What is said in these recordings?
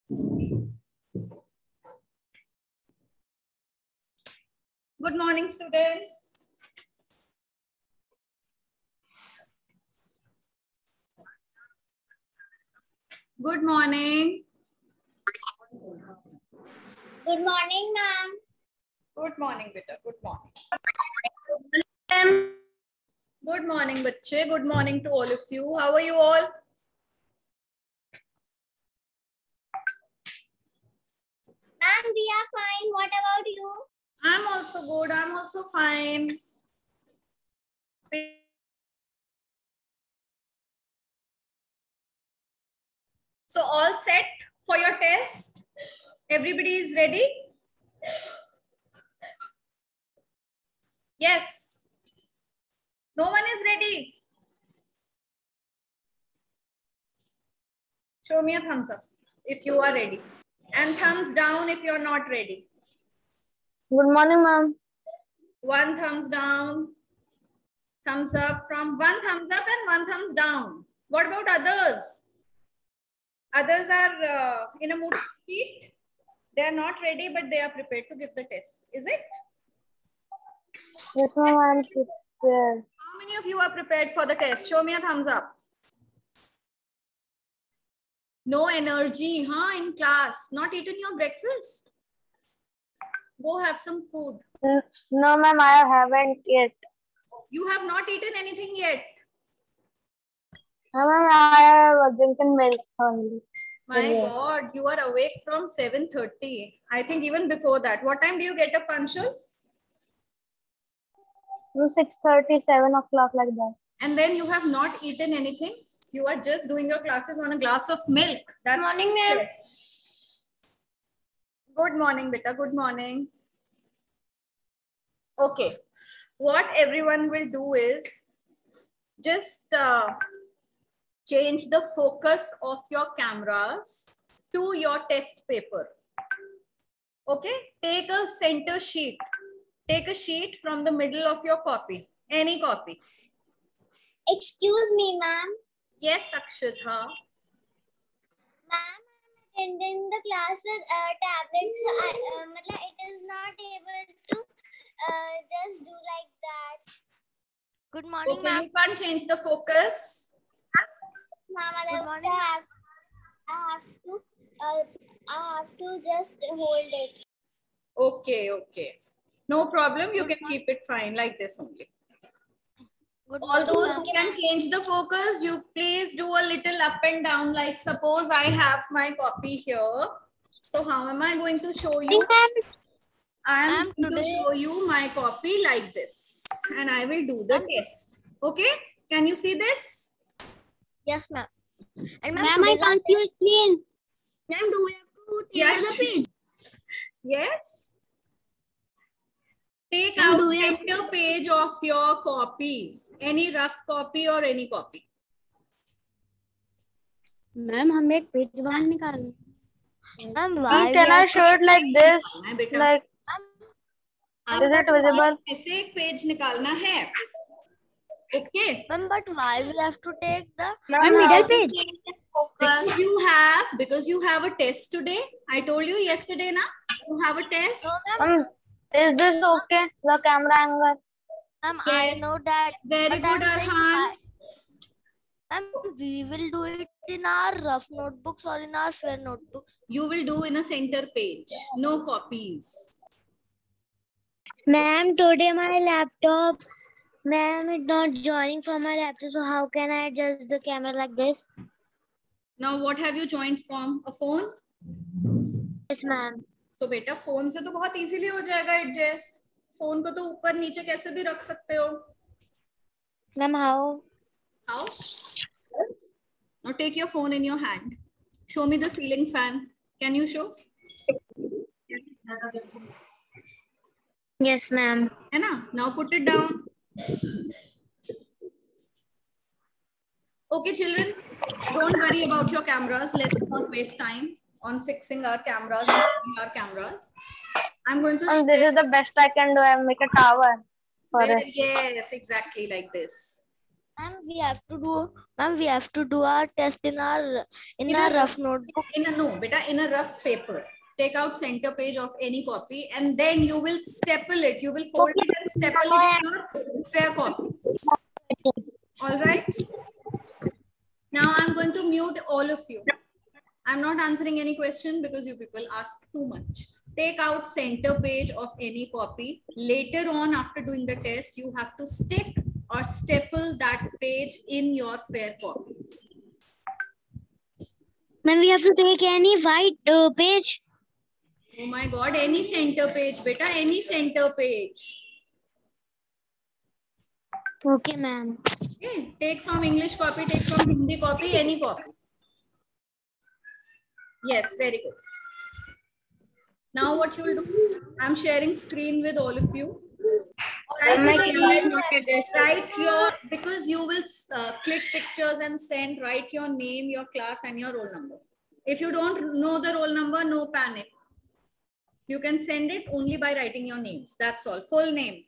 Good morning, students. Good morning. Good morning, ma'am. Good morning, beta. Good morning. Ma'am. Good morning, bachche. Good morning to all of you. How are you all? Ma'am, we are fine. What about you? I'm also good. I'm also fine. So all set for your test? Everybody is ready? Yes. No one is ready. Show me a thumbs up if you are ready. And thumbs down if you're not ready. Good morning, ma'am. One thumbs down. Thumbs up from one thumbs up and one thumbs down. What about others? Others are in a mood to cheat. They are not ready, but they are prepared to give the test. Is it? Yes, ma'am, I am prepared. How many of you are prepared for the test? Show me a thumbs up. No energy, huh? In class. Not eaten your breakfast. Go have some food. No, ma'am, I haven't yet. You have not eaten anything yet. No, ma'am, I have drinking milk only. My God, you are awake from 7:30. I think even before that. What time do you get up, punctual? 6:30, 7 o'clock like that. And then you have not eaten anything. You are just doing your classes on a glass of milk. That's morning, ma'am. yes. Good morning, beta. Good morning. Okay. What everyone will do is just change the focus of your cameras to your test paper. Okay. Take a center sheet. Take a sheet from the middle of your copy. Any copy. Excuse me, ma'am. Yes, Akshatha. Ma'am, I'm attending the class with tablet, so it is not able to just do like that. Good morning, Okay, you can't change the focus. Ma'am, I have to just hold it. Okay, okay. No problem. You can keep it fine like this only. All those who can change the focus, you please do a little up and down. Like suppose I have my copy here. So how am I going to show you? I am going to show you my copy like this. And I will do the test. Okay? Can you see this? Yes, ma'am. And ma'am, I can't see it clean. Ma'am, do we have to take the page? Yes. Take out center page of your copies. Any rough copy or any copy. Ma'am, हम एक page बाहर निकालें. Ma'am, why can I show it like this? Like, is it visible? ऐसे एक page निकालना है. Okay. Ma'am, but why we have to take the middle page? Because you have a test today. I told you yesterday, na? You have a test. Is this okay? The camera angle. Yes. I know that. Very good, Arhan. We will do it in our rough notebooks or in our fair notebooks. You will do in a center page. No copies. Ma'am, today my laptop. Ma'am, it's not joining from my laptop. So how can I adjust the camera like this? Now, what have you joined from? A phone? Yes, ma'am. So, beta, phone से तो बहुत easily हो जाएगा adjust. Phone को तो ऊपर नीचे कैसे भी रख सकते हो. Ma'am, how? How? Now take your phone in your hand. Show me the ceiling fan. Can you show? Yes, ma'am. Now put it down. Okay, children, don't worry about your cameras. Let's not waste time on fixing our cameras and fixing our cameras. I'm going to show. This is the best I can do. I make a tower for it. Yes, exactly like this. Ma'am, we have to do our test in our rough notebook. In a rough paper. Take out center page of any copy and then you will staple it. You will fold it and staple it in your fair copies. All right. Now I'm going to mute all of you. I'm not answering any question because you people ask too much. Take out center page of any copy. Later on, after doing the test, you have to stick or staple that page in your fair copies. Ma'am, we have to take any white page. Oh my God, any center page, beta, any center page. Okay, ma'am. Okay. Take from English copy, take from Hindi copy, any copy. Yes, very good. Now what you will do, I'm sharing screen with all of you. Write your, because you will click pictures and send, write your name, your class and your roll number. If you don't know the roll number, no panic. You can send it only by writing your names. That's all. Full name.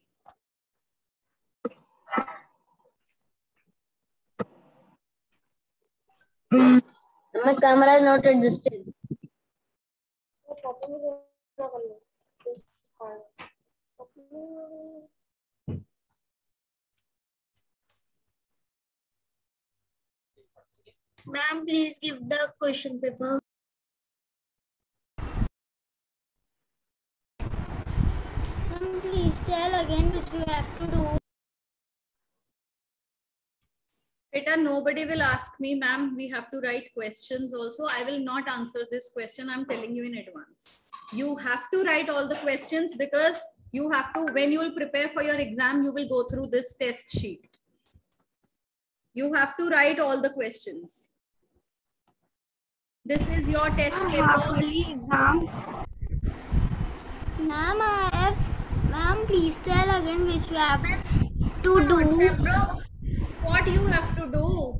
My camera is not adjusted. Ma'am, please give the question paper. Ma'am, please tell again which we have to do. Beta, nobody will ask me, ma'am, we have to write questions also. I will not answer this question. I'm telling you in advance. You have to write all the questions because you have to, when you will prepare for your exam, you will go through this test sheet. You have to write all the questions. This is your test paper. Exams. Ma'am, please tell again which we have to do. What you have to do?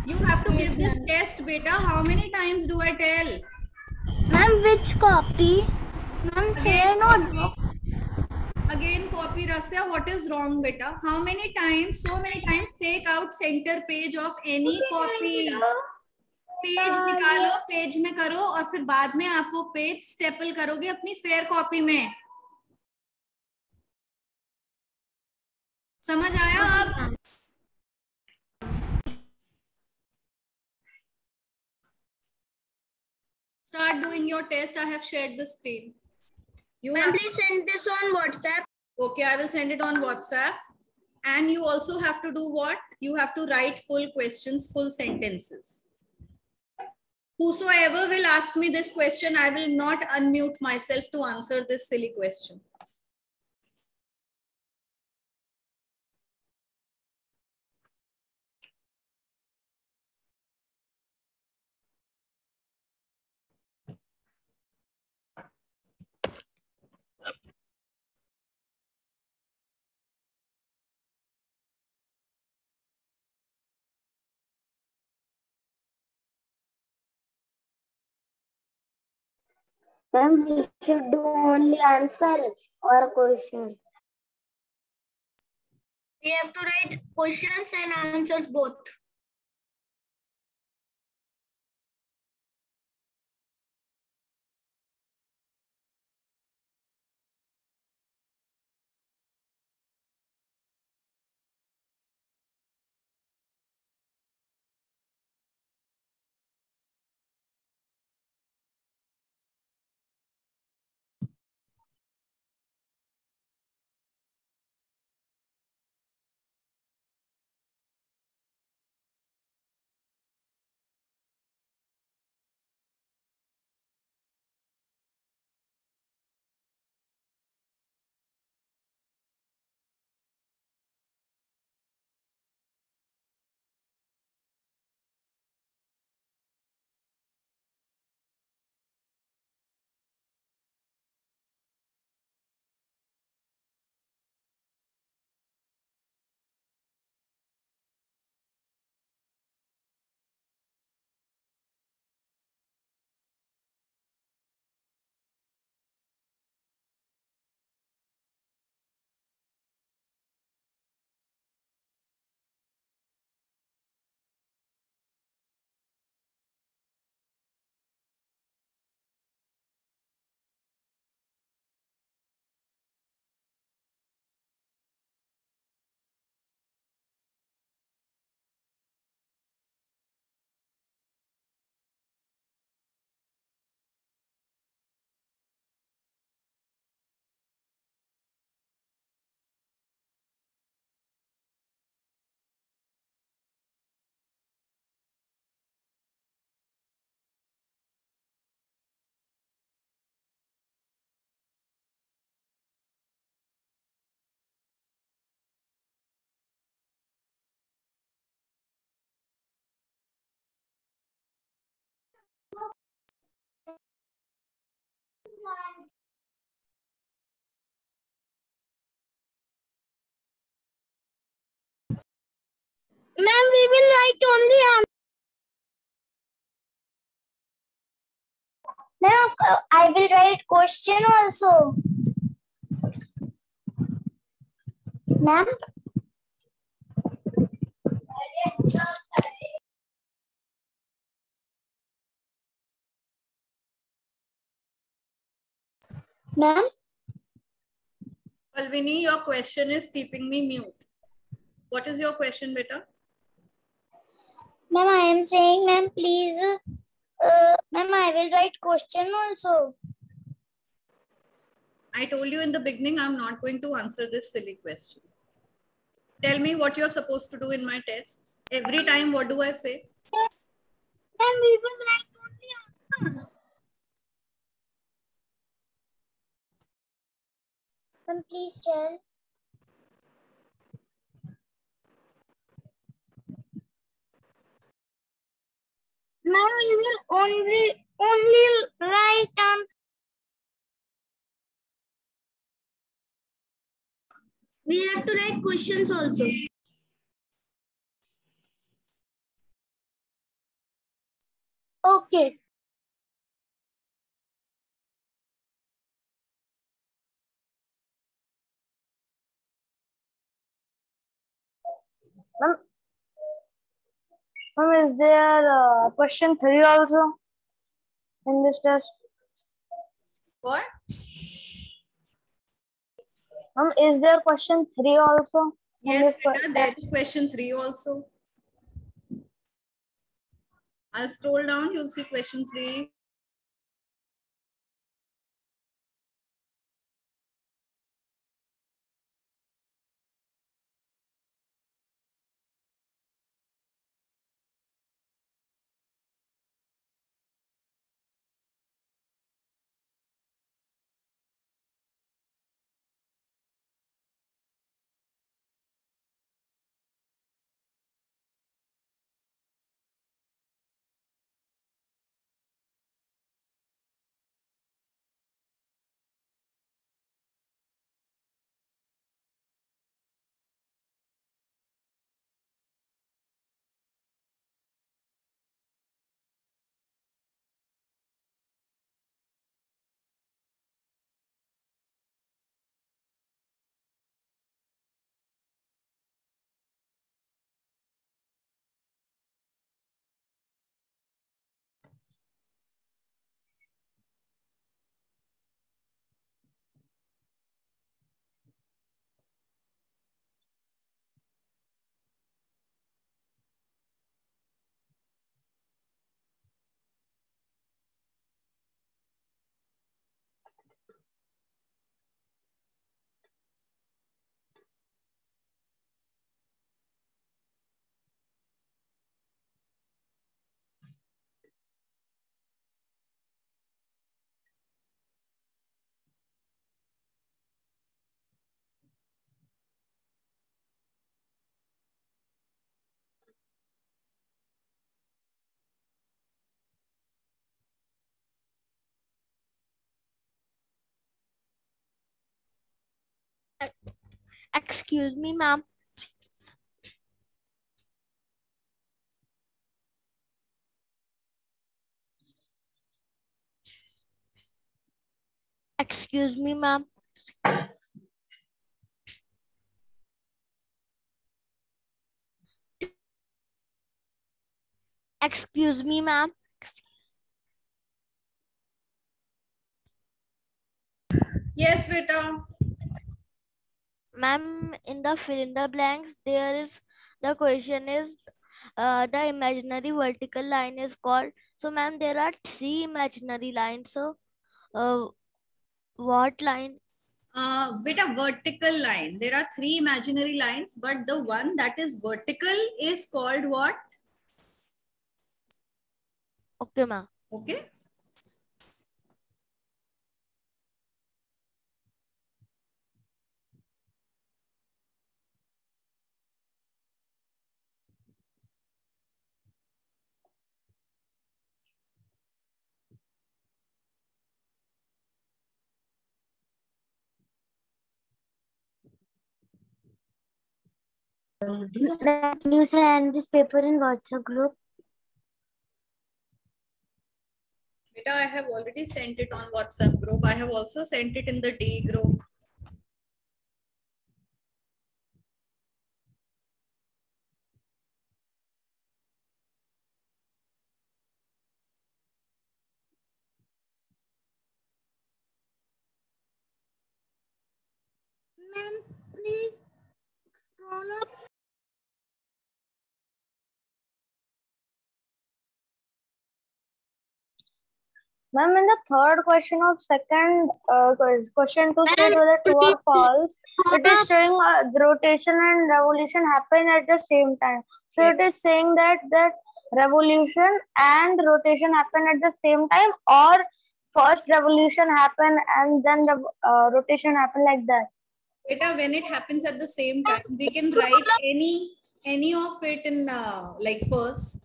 You have to give this test, beta. How many times do I tell? Ma'am, which copy? Ma'am, fair notebook. Again, copy Rasya. What is wrong, beta? How many times? So many times. Take out center page of any copy. Page निकालो, page में करो और फिर बाद में आप वो page staple करोगे अपनी फेयर कॉपी में. समझ आया अब? Start doing your test. I have shared the screen. Ma'am, please send this on WhatsApp. Okay, I will send it on WhatsApp. And you also have to do what? You have to write full questions, full sentences. Whosoever will ask me this question, I will not unmute myself to answer this silly question. Ma'am, we should do only answers or questions. We have to write questions and answers both. Ma'am, we will write only answer. Ma'am, I will write question also. Ma'am. Ma'am. Palvini, your question is keeping me mute. What is your question, beta? Ma'am, I am saying, ma'am, please. Ma'am, I will write question also. I told you in the beginning, I'm not going to answer this silly question. Tell me what you're supposed to do in my tests. Every time, what do I say? Ma'am, we will write only answer. Ma'am, please tell. Ma'am, we will only write answer. We have to write questions also. Okay. Ma'am, is there question 3 also in this test? What? Ma'am, is there question 3 also? Yes, beta, there is question 3 also. I'll scroll down, you'll see question 3. Excuse me, ma'am. Excuse me, ma'am. Excuse me, ma'am. Yes, beta. Ma'am, in the fill in the blanks, there is the question is the imaginary vertical line is called. So, ma'am, there are 3 imaginary lines. So, what line? With a vertical line. There are 3 imaginary lines, but the one that is vertical is called what? Okay, ma'am. Okay. Can you send this paper in WhatsApp group? Beta, I have already sent it on WhatsApp group. I have also sent it in the D group. Ma'am, please scroll up. Ma'am, in the third question of second question to state whether true or false, it is showing the rotation and revolution happen at the same time. So Yeah. it is saying that revolution and rotation happen at the same time, or first revolution happen and then the rotation happen like that. Beta, when it happens at the same time, we can write any of it in like first.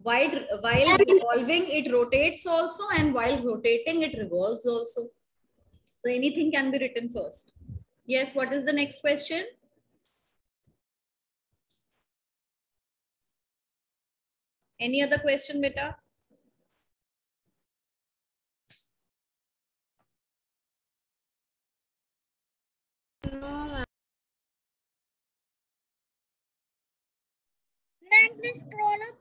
While revolving, it rotates also, and while rotating, it revolves also. So anything can be written first. Yes, what is the next question? Any other question, beta? Ma'am, please scroll up.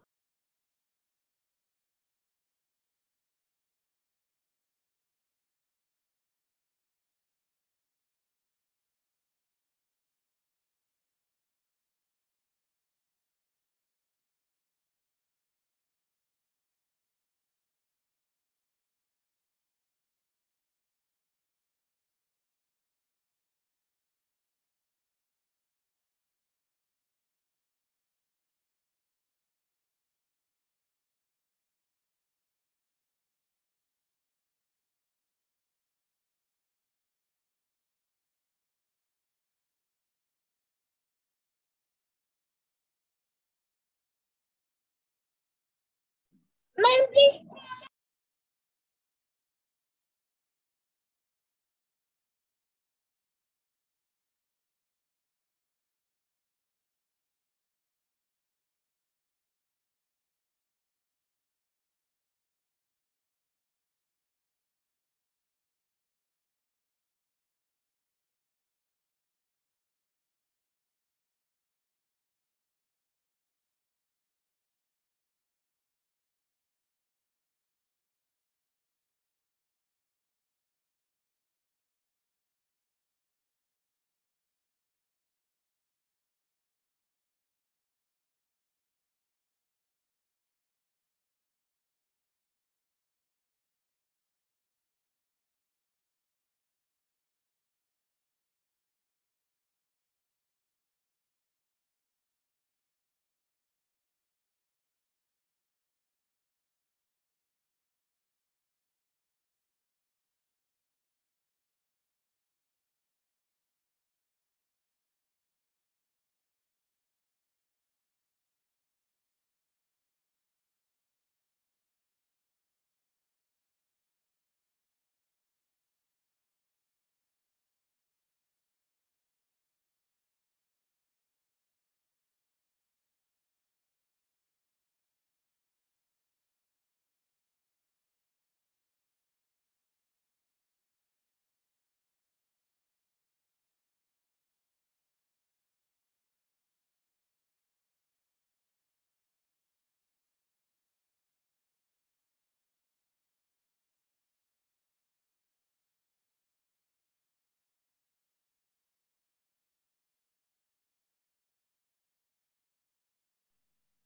Ma'am, please.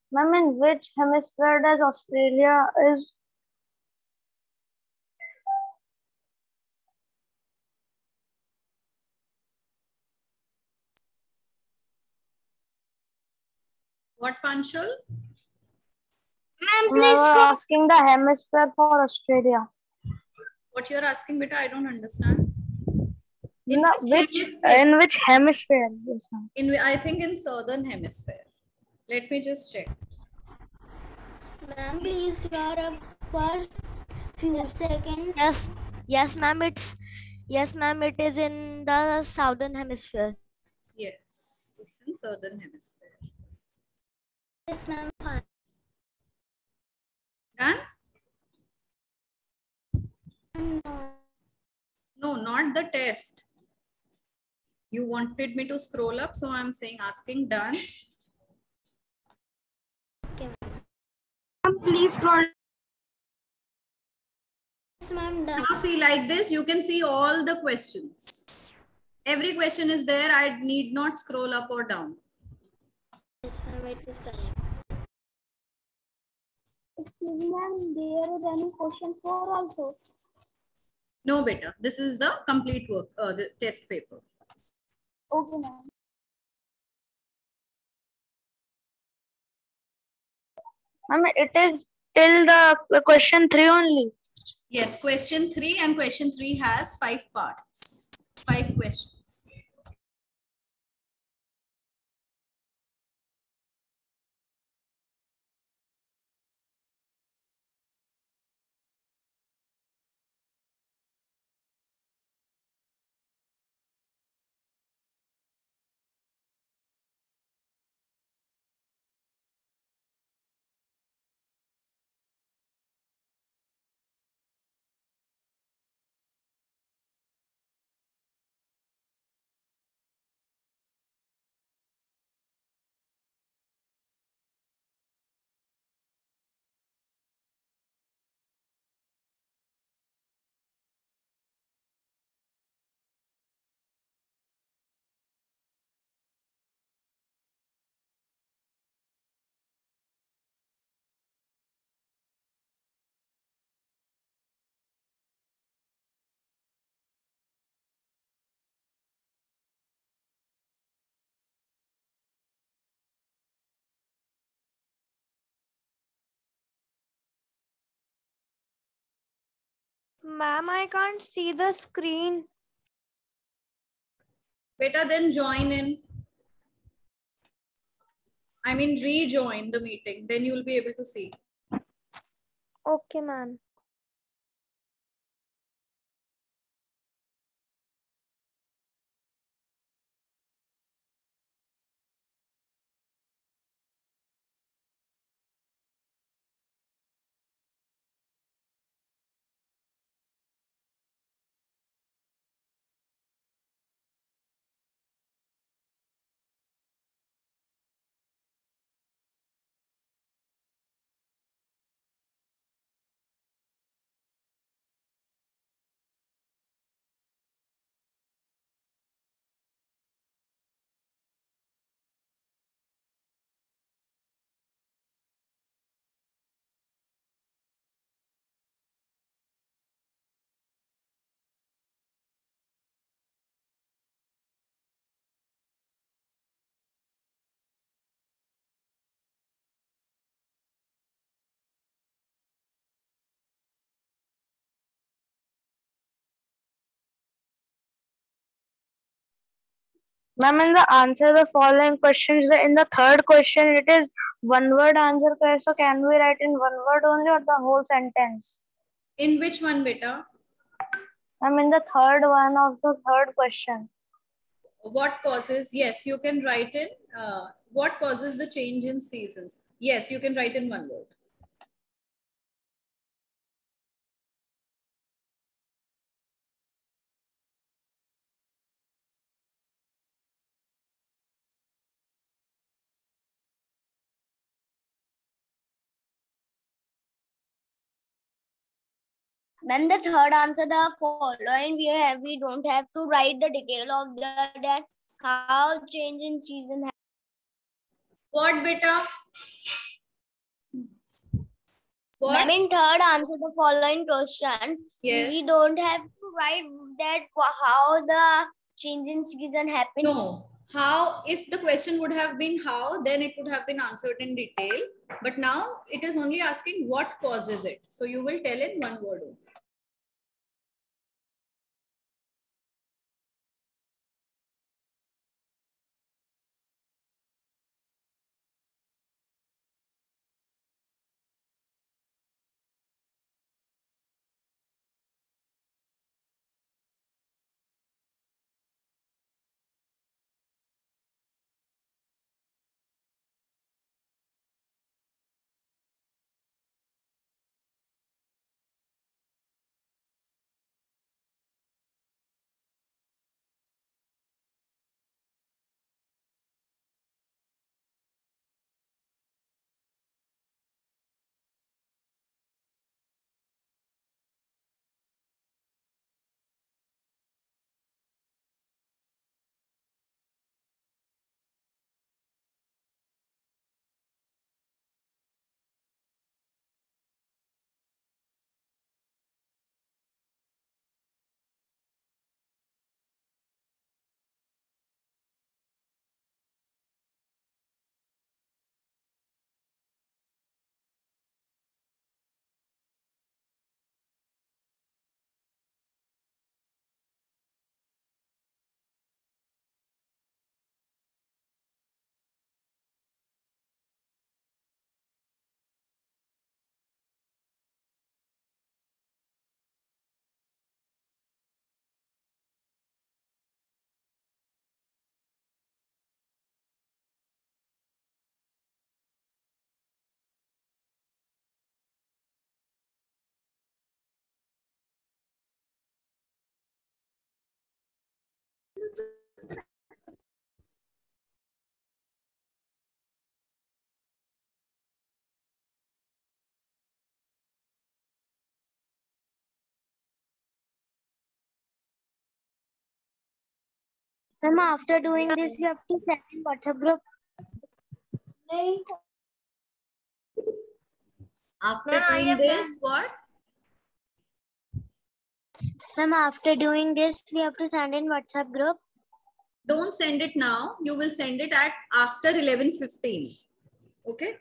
Ma'am, in which hemisphere does Australia is? What, Panchal? Ma'am, please asking the hemisphere for Australia. What you're asking, beta? I don't understand. In No, which hemisphere? Yes, ma'am. I think in southern hemisphere. Let me just check. Ma'am, please start up for few seconds. Yes, ma'am. It's Yes, ma'am, it is in the southern hemisphere. Yes, it's in southern hemisphere. Yes, ma'am. Fine. Done? No. No, not the test. You wanted me to scroll up, so I'm saying asking done. Okay, Please scroll. yes, ma'am. Done. Now see like this, you can see all the questions. Every question is there. I need not scroll up or down. Yes, ma'am. It is correct. Excuse me, ma'am. There is any question 4 also? No, beta. This is the complete work, the test paper. Okay, ma'am. Ma'am, it is till the question 3 only. Yes, question 3 and question 3 has 5 parts, 5 questions. Ma'am, I can't see the screen. Beta, then join in. I mean, rejoin the meeting. Then you'll be able to see. Okay, ma'am. Ma'am, in the answer the following questions, in the third question, it is one word answer. So can we write in one word only or the whole sentence? In which one, beta? Ma'am, in the third one of the third question. What causes? Yes, you can write in. What causes the change in seasons? Yes, you can write in one word. When the third answer the following, we don't have to write the detail of that how change in season. What, beta? What? Ma'am, in third answer the following question, Yes. we don't have to write that how the change in season happened. No. How, if the question would have been how, then it would have been answered in detail. But now it is only asking what causes it. So you will tell in one word only. Ma'am, after doing this, you have to send in WhatsApp group. After doing this, what? Ma'am, after doing this, we have to send in WhatsApp group. Don't send it now. You will send it at after 11:15. Okay.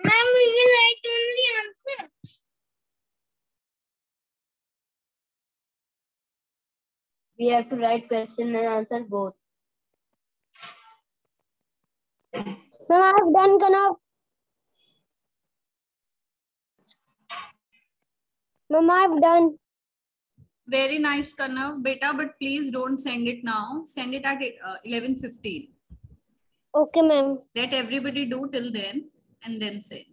Ma'am, we will write only answer. We have to write question and answer both. Ma'am, I have done, Kanav. Ma'am, I have done. Very nice, Kanav. Beta, but please don't send it now. Send it at 11:15. Okay, ma'am. Let everybody do till then and then send.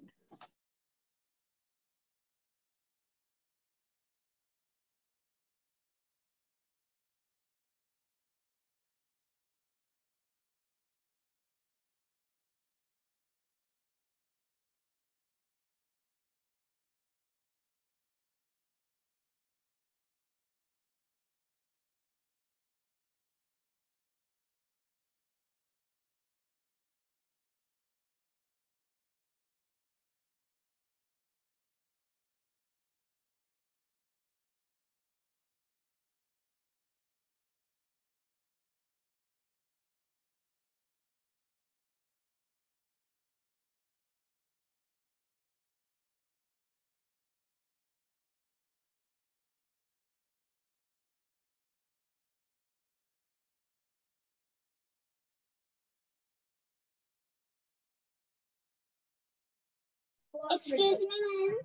Excuse me, ma'am.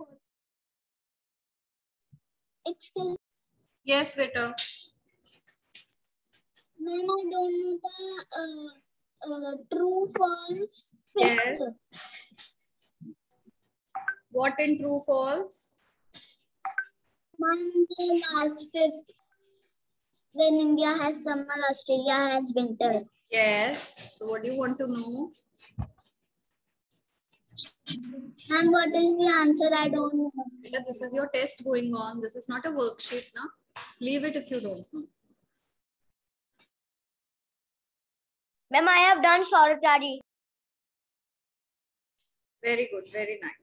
Excuse me, Yes, Beta. ma'am. I don't know the true false. Yes. What in true false? Ma'am, the last fifth. When India has summer, Australia has winter. Yes. So what do you want to know? And what is the answer? I don't know. Beta, this is your test going on. This is not a worksheet now. Leave it if you don't know. Ma'am, I have done Sorotari. Very good. Very nice.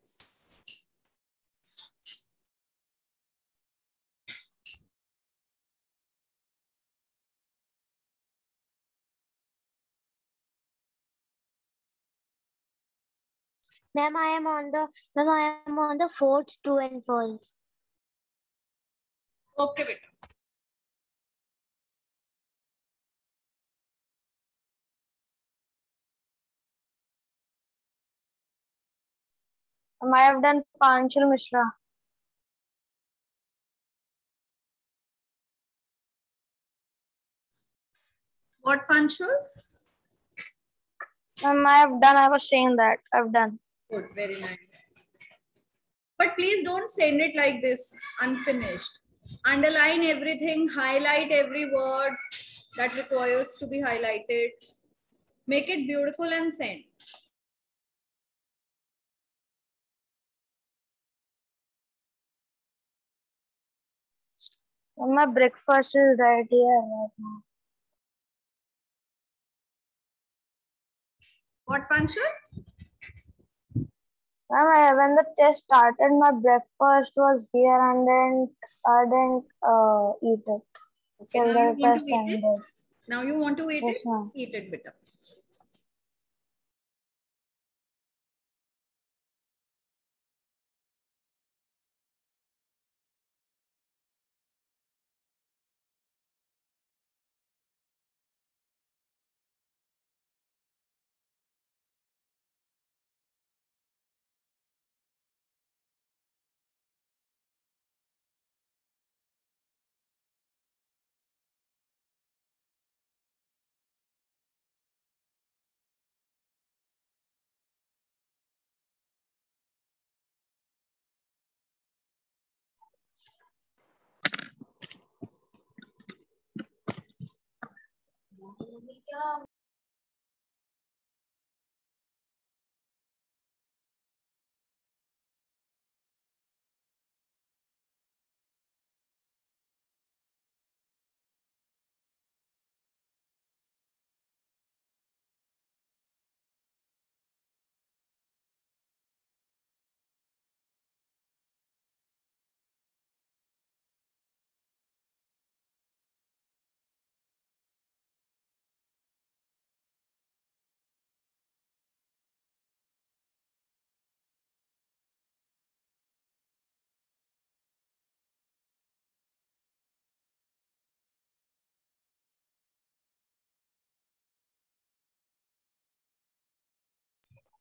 Ma'am, I am on the fourth true and false. Okay, Beta. I have done Panchal Mishra. What, Panchal? I have done. I was saying that. I've done. Good. Very nice. But please don't send it like this, unfinished. Underline everything, highlight every word that requires to be highlighted. Make it beautiful and send. My breakfast is right here right now. What, Panchal? Ma'am, when the test started, my breakfast was here and then I didn't eat it. Okay, Till now the you want test to eat ended. it? Now you want to eat Yes, it? ma'am. Eat it, beta.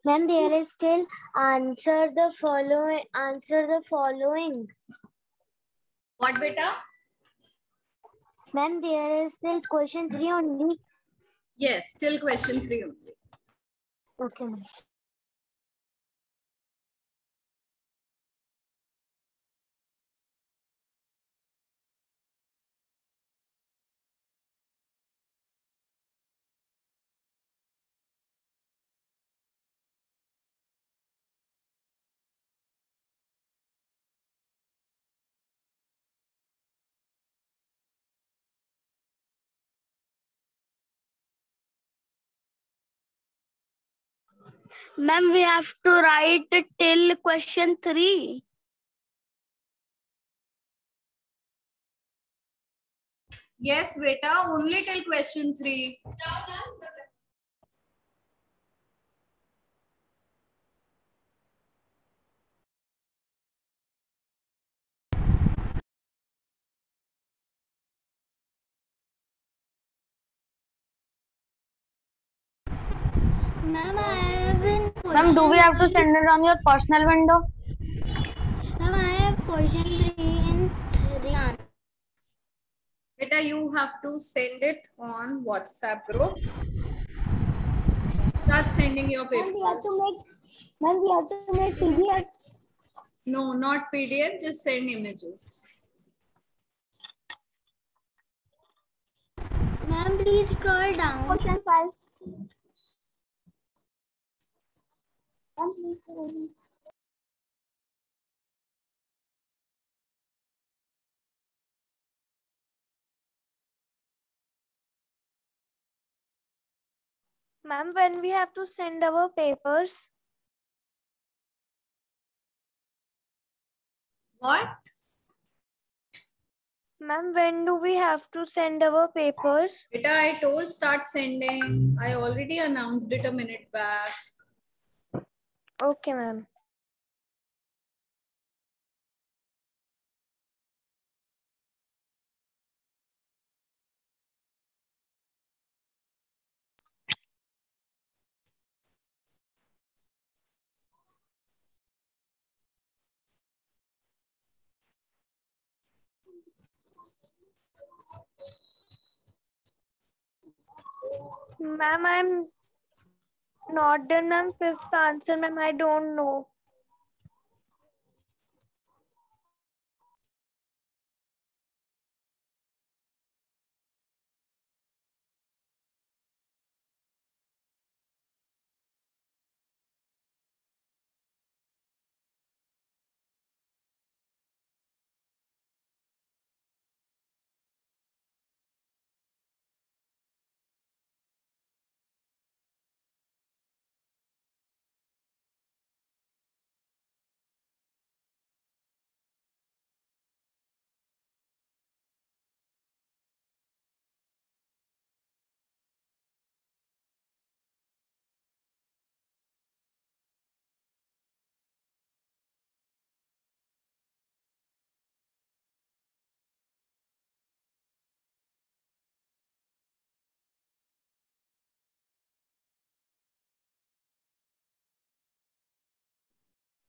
Ma'am, there is still answer the following. What, beta? Ma'am, there is still question 3 only. Yes, still question 3 only. Okay, ma'am. Ma'am, we have to write till question 3. Yes, beta, only till question 3. Ma'am, I have in Ma'am, do we have to send it on your personal window? Ma'am, I have question 3 in 3 answers. Beta, you have to send it on WhatsApp group. Start sending your paper. Ma'am, we have to make PDF. No, not PDF, just send images. Ma'am, please scroll down. Question 5. Ma'am, when we have to send our papers? What? Ma'am, when do we have to send our papers? Beta, I told start sending. I already announced it a minute back. Okay, ma'am. Ma'am, I'm not done, ma'am. 5th answer, ma'am. I don't know.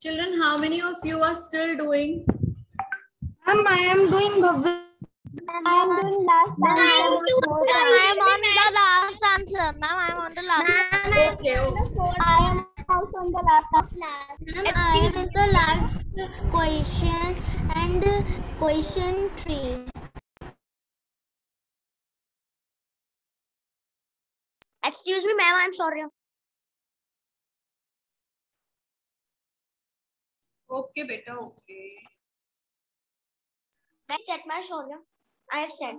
Children, how many of you are still doing? Ma'am, I am doing Bhavya. I am doing last answer. I am on the last answer. Ma'am, I am on the last. Okay, okay. I am also on the last. Ma'am, I am in the last question and question 3. Excuse me, ma'am. I'm sorry. Okay, beta. Okay. Check my shoulder. I have said.